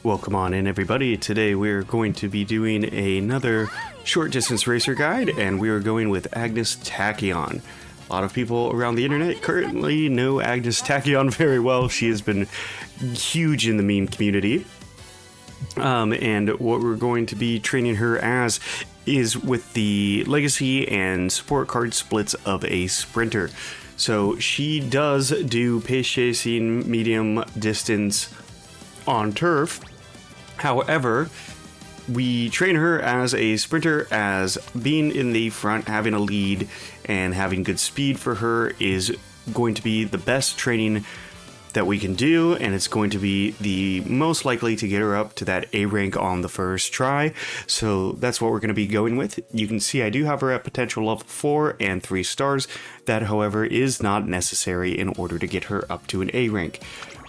Welcome on in, everybody. Today we're going to be doing another short distance racer guide, and we are going with Agnes Tachyon. A lot of people around the internet currently know Agnes Tachyon very well. She has been huge in the meme community. And what we're going to be training her as is with the legacy and support card splits of a sprinter. So she does do pace chasing, medium distance on turf. However, we train her as a sprinter, as being in the front, having a lead, and having good speed for her is going to be the best training that we can do, and it's going to be the most likely to get her up to that A rank on the first try. So that's what we're going to be going with. You can see I do have her at potential level 4 and 3 stars. That, however, is not necessary in order to get her up to an A rank.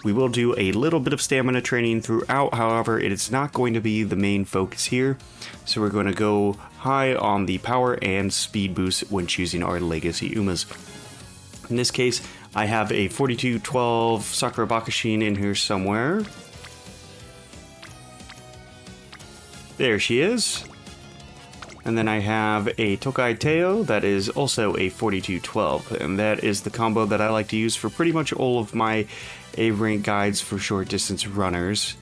We will do a little bit of stamina training throughout, however, it is not going to be the main focus here. So we're going to go high on the power and speed boost when choosing our legacy Umas. In this case, I have a 4212 Sakura Bakashin in here somewhere. There she is. And then I have a Tokai Teo that is also a 4212, and that is the combo that I like to use for pretty much all of my A rank guides for short distance runners.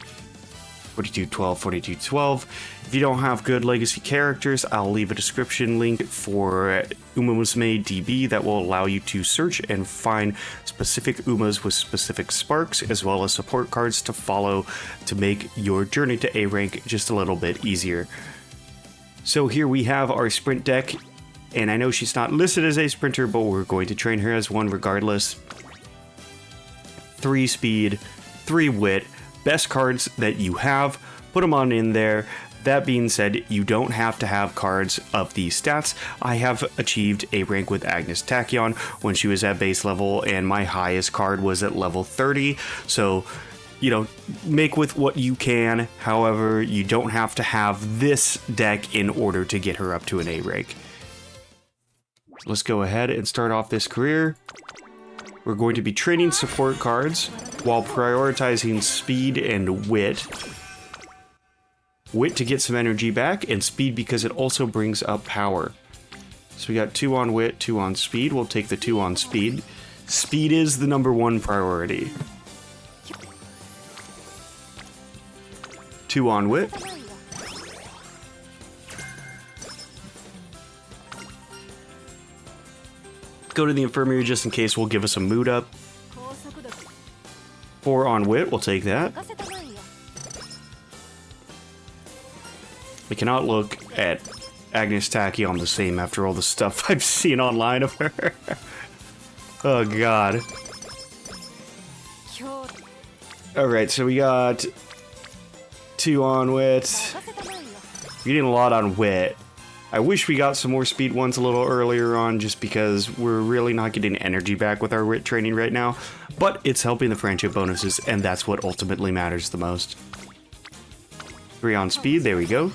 4212, 4212. If you don't have good legacy characters, I'll leave a description link for Umamusume DB that will allow you to search and find specific Umas with specific sparks, as well as support cards to follow to make your journey to A rank just a little bit easier. So here we have our sprint deck, and I know she's not listed as a sprinter, but we're going to train her as one regardless. 3 speed, 3 wit, best cards that you have, put them on in there. That being said, you don't have to have cards of these stats. I have achieved A rank with Agnes Tachyon when she was at base level, and my highest card was at level 30, so you know, make with what you can. However, you don't have to have this deck in order to get her up to an A rank. Let's go ahead and start off this career. We're going to be training support cards while prioritizing speed and wit. Wit to get some energy back, and speed because it also brings up power. So we got 2 on wit, 2 on speed. We'll take the 2 on speed. Speed is the #1 priority. 2 on wit. Go to the infirmary just in case, will give us a mood up. 4 on wit, we'll take that. We cannot look at Agnes Tachyon the same after all the stuff I've seen online of her. Oh god. Alright, so we got 2 on wit. We're getting a lot on wit. I wish we got some more speed ones a little earlier on, just because we're really not getting energy back with our wit training right now. But it's helping the friendship bonuses, and that's what ultimately matters the most. 3 on speed, there we go.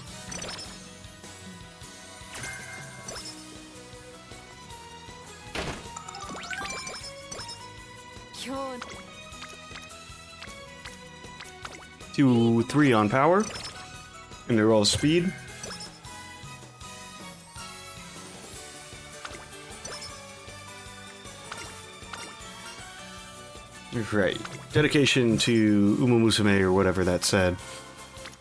Two, 3 on power, and they're all speed. Right, dedication to Umamusume or whatever that said.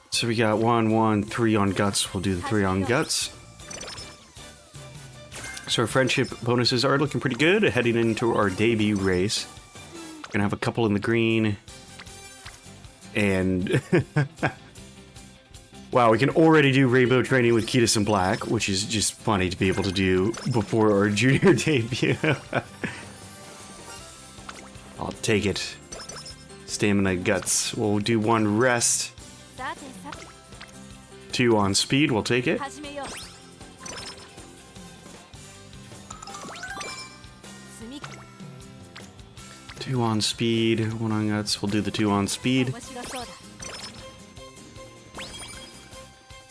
So we got 1, 1, 3 on guts. We'll do the 3 on guts. So our friendship bonuses are looking pretty good heading into our debut race. Gonna have a couple in the green. And wow, we can already do rainbow training with Kitas in black, which is just funny to be able to do before our junior debut. I'll take it. Stamina guts. We'll do 1 rest. 2 on speed, we'll take it. 2 on speed, 1 on guts, we'll do the 2 on speed.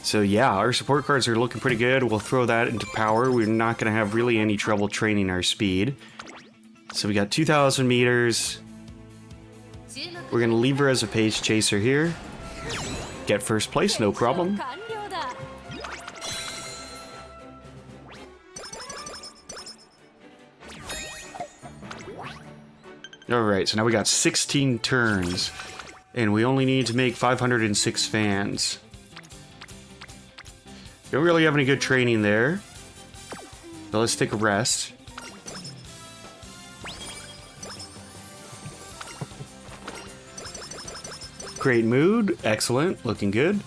So yeah, our support cards are looking pretty good. We'll throw that into power. We're not going to have really any trouble training our speed. So we got 2,000 meters. We're going to leave her as a pace chaser here. Get first place, no problem. Alright, so now we got 16 turns. And we only need to make 506 fans. Don't really have any good training there. So let's take a rest. Great mood. Excellent. Looking good.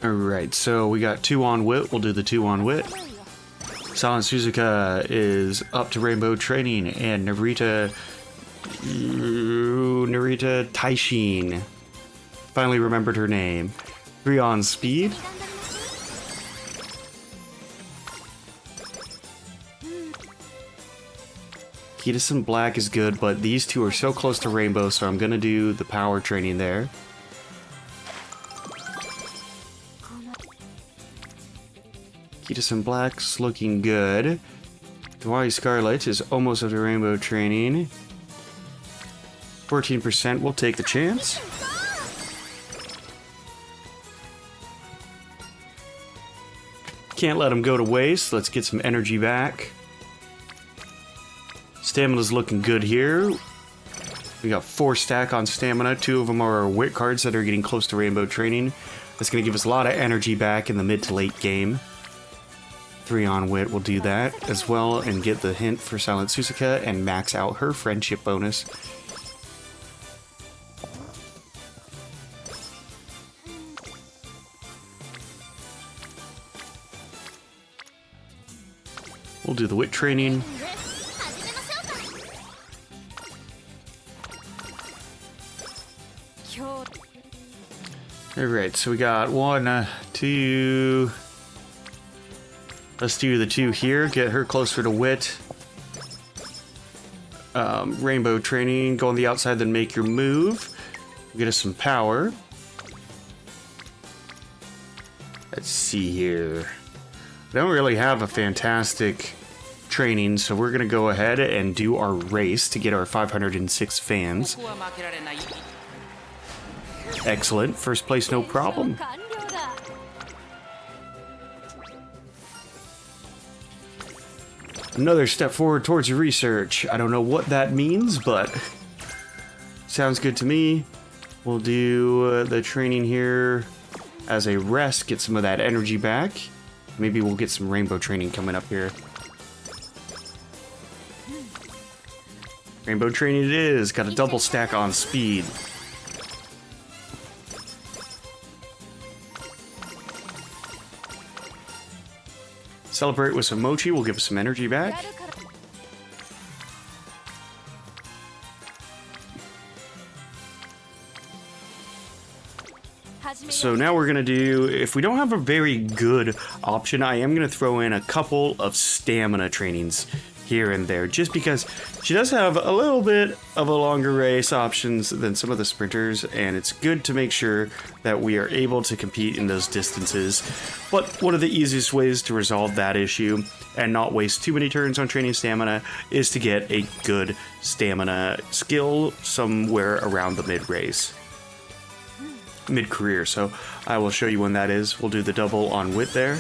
Alright, so we got 2 on wit. We'll do the 2 on wit. Silent Suzuka is up to rainbow training, and Narita Taishin finally remembered her name. 3 on speed. Kitasen Black is good, but these two are so close to rainbow, so I'm gonna do the power training there. Kitasen Black's looking good. Kawaii Scarlet is almost up to rainbow training. 14%, we'll take the chance. Can't let him go to waste. Let's get some energy back. Stamina's looking good here. We got 4 stack on stamina. 2 of them are wit cards that are getting close to rainbow training. That's going to give us a lot of energy back in the mid to late game. 3 on wit will do that as well and get the hint for Silent Suzuka and max out her friendship bonus. We'll do the wit training. Alright, so we got 1, 2... Let's do the 2 here, get her closer to wit. Rainbow training, go on the outside, then make your move. Get us some power. Let's see here. I don't really have a fantastic training, so we're gonna go ahead and do our race to get our 506 fans. Excellent, first place, no problem. Another step forward towards your research. I don't know what that means, but sounds good to me. We'll do the training here as a rest, get some of that energy back. Maybe we'll get some rainbow training coming up here. Rainbow training it is. Got a double stack on speed. Celebrate with some mochi will give us some energy back. So now we're gonna do, if we don't have a very good option, I am gonna throw in a couple of stamina trainings here and there, just because she does have a little bit of a longer race options than some of the sprinters, and it's good to make sure that we are able to compete in those distances. But one of the easiest ways to resolve that issue and not waste too many turns on training stamina is to get a good stamina skill somewhere around the mid-race. Mid-career, so I will show you when that is. We'll do the double on wit there.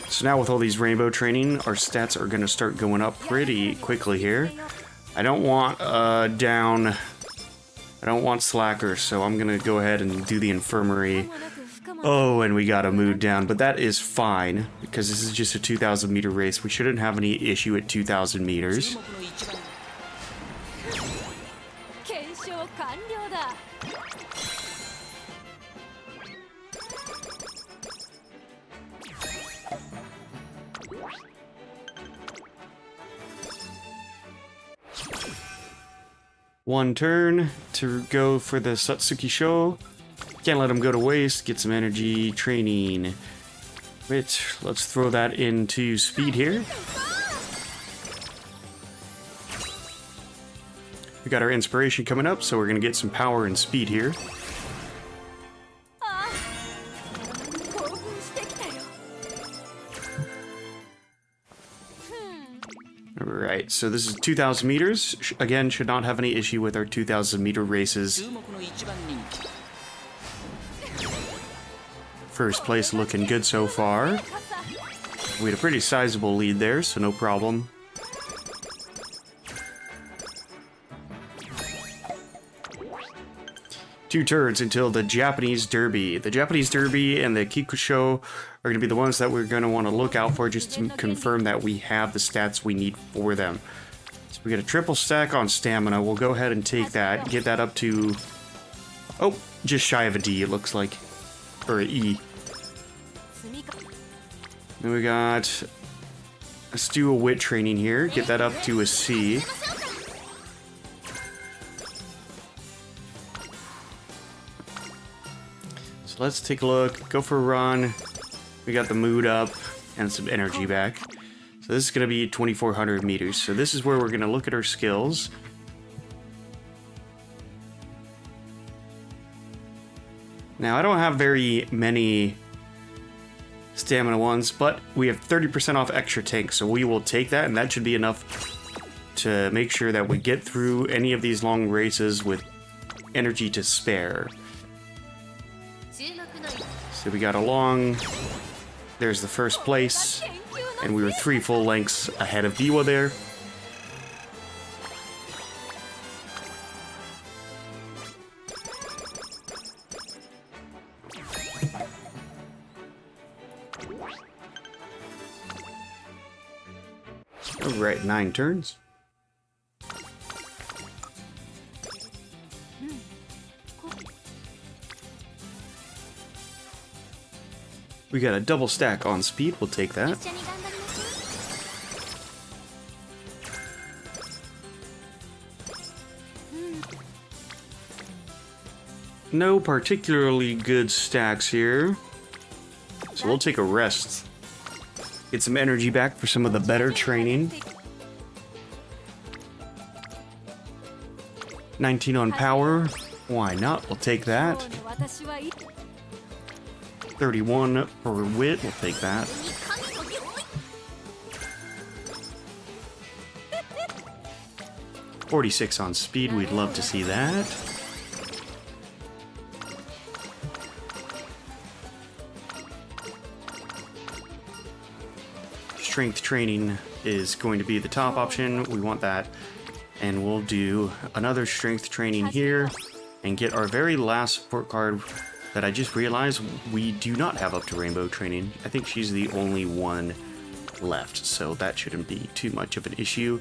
So now with all these rainbow training, our stats are going to start going up pretty quickly here. I don't want down, I don't want slackers, so I'm going to go ahead and do the infirmary. Oh, and we got a mood down, but that is fine, because this is just a 2,000 meter race. We shouldn't have any issue at 2,000 meters. One turn to go for the Satsuki Sho. Can't let him go to waste. Get some energy training. Wait, let's throw that into speed here. We got our inspiration coming up, so we're gonna get some power and speed here. Alright, so this is 2,000 meters. Again, should not have any issue with our 2,000 meter races. First place looking good so far. We had a pretty sizable lead there, so no problem. Two turns until the Japanese Derby. The Japanese Derby and the Kikuka Sho are going to be the ones that we're going to want to look out for just to confirm that we have the stats we need for them. So we get a triple stack on stamina. We'll go ahead and take that. Get that up to... oh, just shy of a D, it looks like. Or an E. Then we got... let's do a wit training here. Get that up to a C. Let's take a look, go for a run. We got the mood up and some energy back. So this is going to be 2,400 meters. So this is where we're going to look at our skills. Now, I don't have very many stamina ones, but we have 30% off extra tank. So we will take that, and that should be enough to make sure that we get through any of these long races with energy to spare. So we got a long, there's the first place, and we were 3 full lengths ahead of Biwa there. Alright, 9 turns. We got a double stack on speed, we'll take that. No particularly good stacks here, so we'll take a rest. Get some energy back for some of the better training. 19 on power, why not? We'll take that. 31 for wit, we'll take that. $46 on speed, we'd love to see that. Strength training is going to be the top option, we want that. And we'll do another strength training here and get our very last support card that I just realized we do not have up to rainbow training. I think she's the only one left, so that shouldn't be too much of an issue.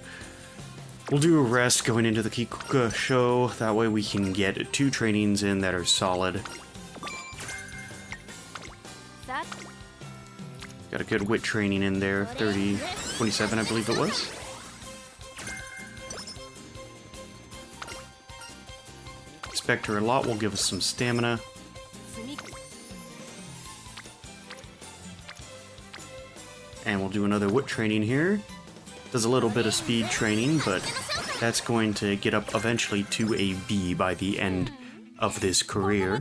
We'll do a rest going into the Kikuka Sho, that way we can get 2 trainings in that are solid. Got a good wit training in there, 27 I believe it was. Expect her a lot, will give us some stamina. And we'll do another wit training here. Does a little bit of speed training, but that's going to get up eventually to a B by the end of this career.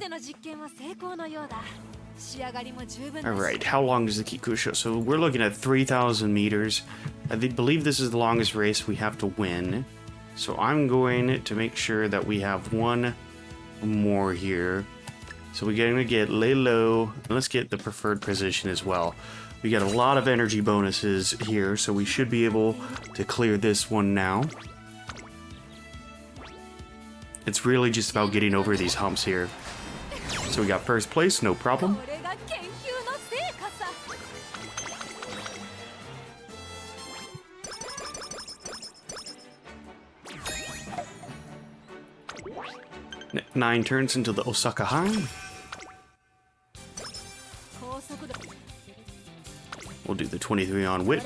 Alright, how long is the Kikuka Sho? So we're looking at 3,000 meters. I believe this is the longest race we have to win. So I'm going to make sure that we have one more here. So we're going to get lay low, and let's get the preferred position as well. We got a lot of energy bonuses here, so we should be able to clear this one now. It's really just about getting over these humps here. So we got first place, no problem. Nine turns into the Osaka Hai. We'll do the 23 on wit.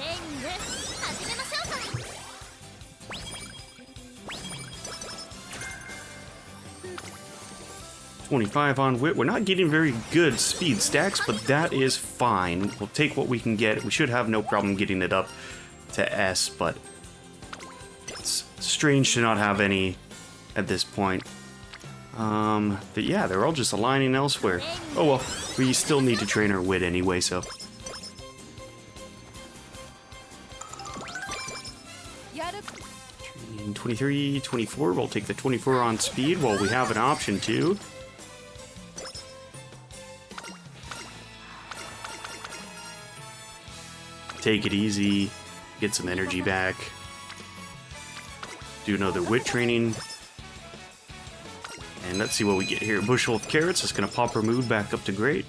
$25 on wit. We're not getting very good speed stacks, but that is fine. We'll take what we can get. We should have no problem getting it up to S, but it's strange to not have any at this point. But yeah, they're all just aligning elsewhere. Oh well, we still need to train our wit anyway, so. 23, 24. We'll take the 24 on speed while we have an option to. Take it easy. Get some energy back. Do another wit training. And let's see what we get here. Bushel of carrots is going to pop her mood back up to great.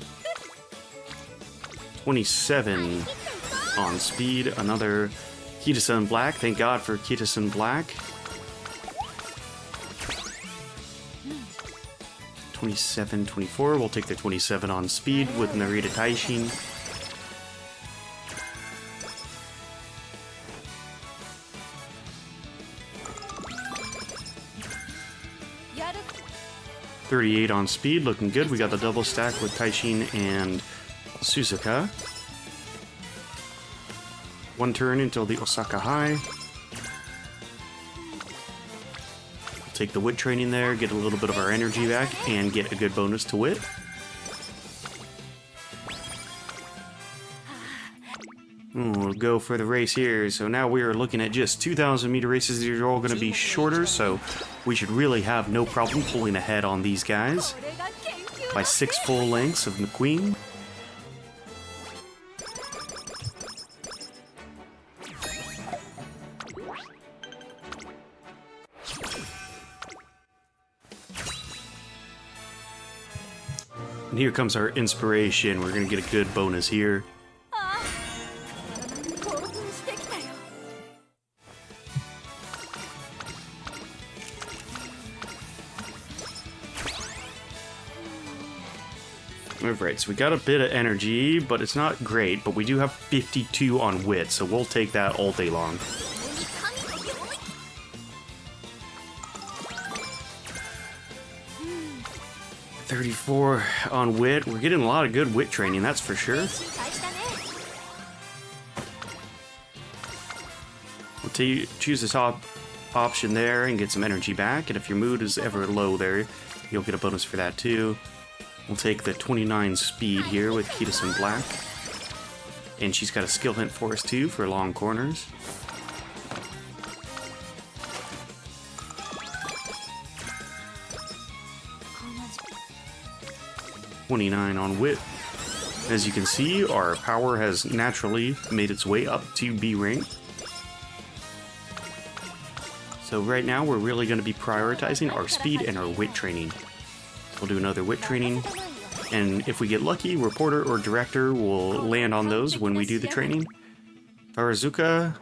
27 on speed. Another Kita-san Black. Thank God for Kita-san Black. 27, 24. We'll take the 27 on speed with Narita Taishin. $38 on speed, looking good. We got the double stack with Taishin and Suzuka. One turn until the Osaka Hai. We'll take the wit training there, get a little bit of our energy back, and get a good bonus to wit. We'll go for the race here. So now we are looking at just 2,000 meter races. These are all going to be shorter, so we should really have no problem pulling ahead on these guys by 6 full lengths of McQueen. And here comes our inspiration. We're going to get a good bonus here. Alright, so we got a bit of energy, but it's not great, but we do have 52 on wit, so we'll take that all day long. 34 on wit. We're getting a lot of good wit training, that's for sure. We'll choose the top option there and get some energy back, and if your mood is ever low there, you'll get a bonus for that too. We'll take the 29 speed here with Kita-san Black. And she's got a skill hint for us too for long corners. $29 on wit. As you can see, our power has naturally made its way up to B rank. So right now we're really going to be prioritizing our speed and our wit training. We'll do another wit training, and if we get lucky, reporter or director will land on those when we do the training. Takarazuka,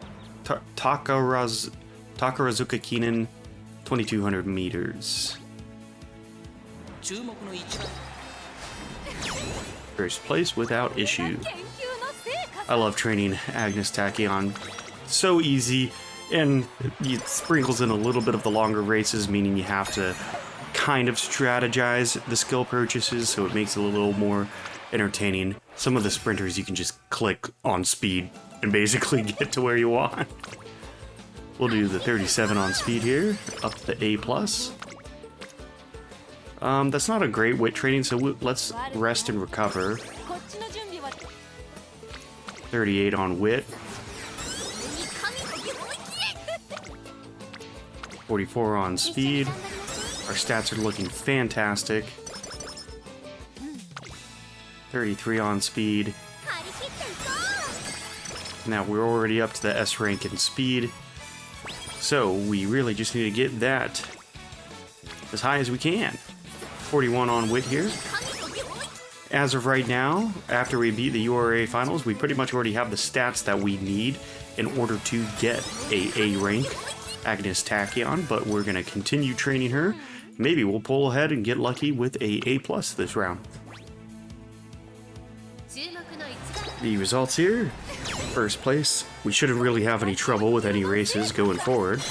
Takarazuka Kinen, 2,200 meters. First place without issue. I love training Agnes Tachyon. So easy, and it sprinkles in a little bit of the longer races, meaning you have to kind of strategize the skill purchases, so it makes it a little more entertaining. Some of the sprinters you can just click on speed and basically get to where you want. We'll do the 37 on speed here, up to A+. That's not a great wit training, so let's rest and recover. 38 on wit. 44 on speed. Our stats are looking fantastic. 33 on speed. Now we're already up to the S rank in speed. So we really just need to get that as high as we can. 41 on wit here. As of right now, after we beat the URA finals, we pretty much already have the stats that we need in order to get a rank Agnes Tachyon, but we're going to continue training her. Maybe we'll pull ahead and get lucky with A+ this round. The results here. First place. We shouldn't really have any trouble with any races going forward.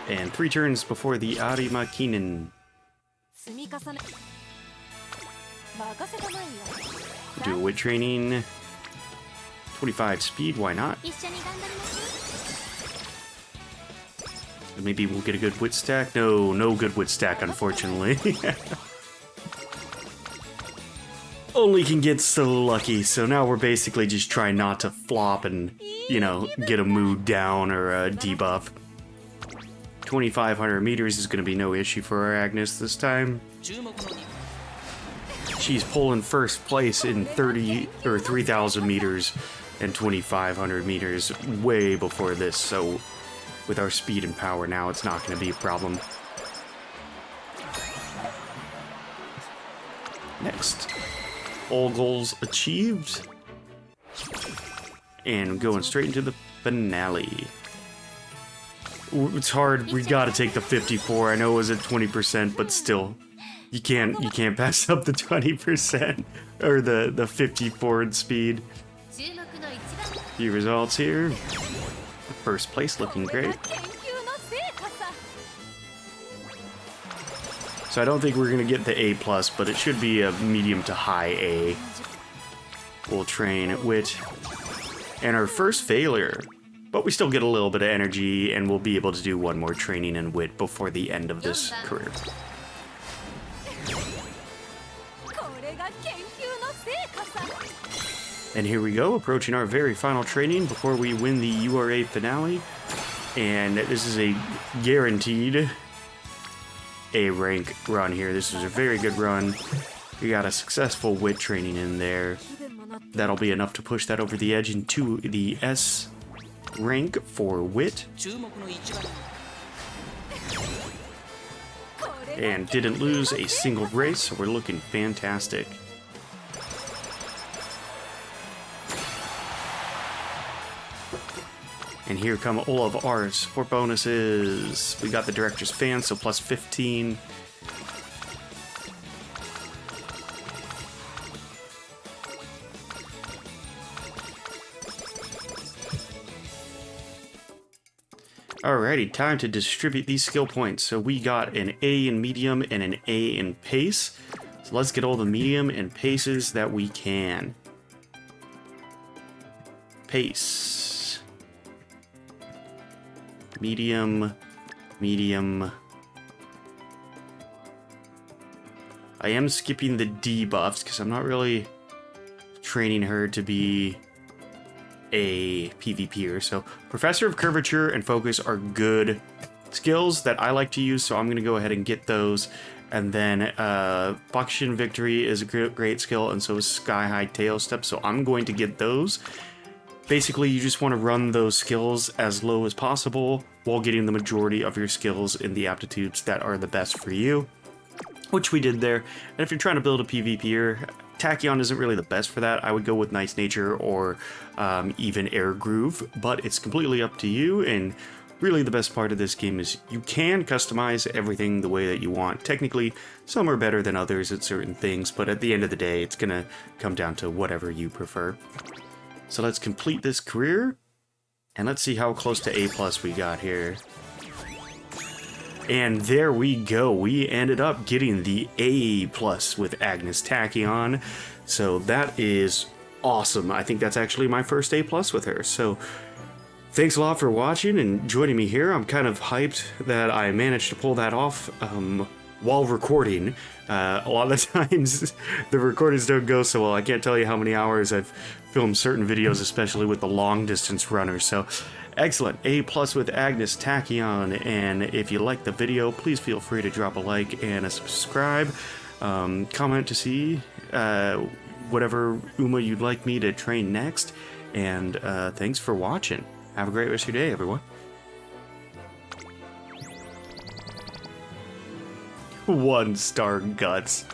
And 3 turns before the Arima Kinen. Do a wit training. 25 speed, why not? Maybe we'll get a good wit stack. No good wit stack, unfortunately. only can get so lucky. So now we're basically just trying not to flop and, you know, get a mood down or a debuff. 2,500 meters is going to be no issue for our Agnes this time. She's pulling first place in 3,000 meters and 2,500 meters way before this. So with our speed and power now, it's not going to be a problem. Next, all goals achieved. And going straight into the finale. It's hard. We got to take the 54. I know it was at 20%, but still, you can't pass up the 20% or the 54 in speed. Few results here. First place looking great. So I don't think we're gonna get the A+, but it should be a medium to high A. We'll train wit. And our first failure. But we still get a little bit of energy, and we'll be able to do one more training in wit before the end of this career. And here we go, approaching our very final training before we win the URA Finale. And this is a guaranteed A rank run here. This is a very good run. We got a successful wit training in there. That'll be enough to push that over the edge into the S rank for wit. And didn't lose a single race, so we're looking fantastic. And here come all of our support bonuses. We got the director's fan, so plus 15. Alrighty, time to distribute these skill points. So we got an A in medium and an A in pace. So let's get all the medium and paces that we can. Pace. Medium. Medium. I am skipping the debuffs because I'm not really training her to be a PvPer. So Professor of Curvature and Focus are good skills that I like to use, so I'm going to go ahead and get those. And then Bakushin Victory is a great skill, and so is Sky High Tail Step, so I'm going to get those. Basically, you just want to run those skills as low as possible while getting the majority of your skills in the aptitudes that are the best for you, which we did there. And if you're trying to build a PvPer, Tachyon isn't really the best for that. I would go with Nice Nature or even Air Groove, but it's completely up to you. And really the best part of this game is you can customize everything the way that you want. Technically, some are better than others at certain things, but at the end of the day, it's gonna come down to whatever you prefer. So let's complete this career, and let's see how close to A+ we got here. And there we go. We ended up getting the A+ with Agnes Tachyon. So that is awesome. I think that's actually my first A+ with her. So thanks a lot for watching and joining me here. I'm kind of hyped that I managed to pull that off while recording. A lot of the times the recordings don't go so well. I can't tell you how many hours I've filmed certain videos, especially with the long distance runners. So excellent. A+ with Agnes Tachyon. And if you like the video, please feel free to drop a like and a subscribe. Comment to see whatever Uma you'd like me to train next. And thanks for watching. Have a great rest of your day, everyone. 1-star guts.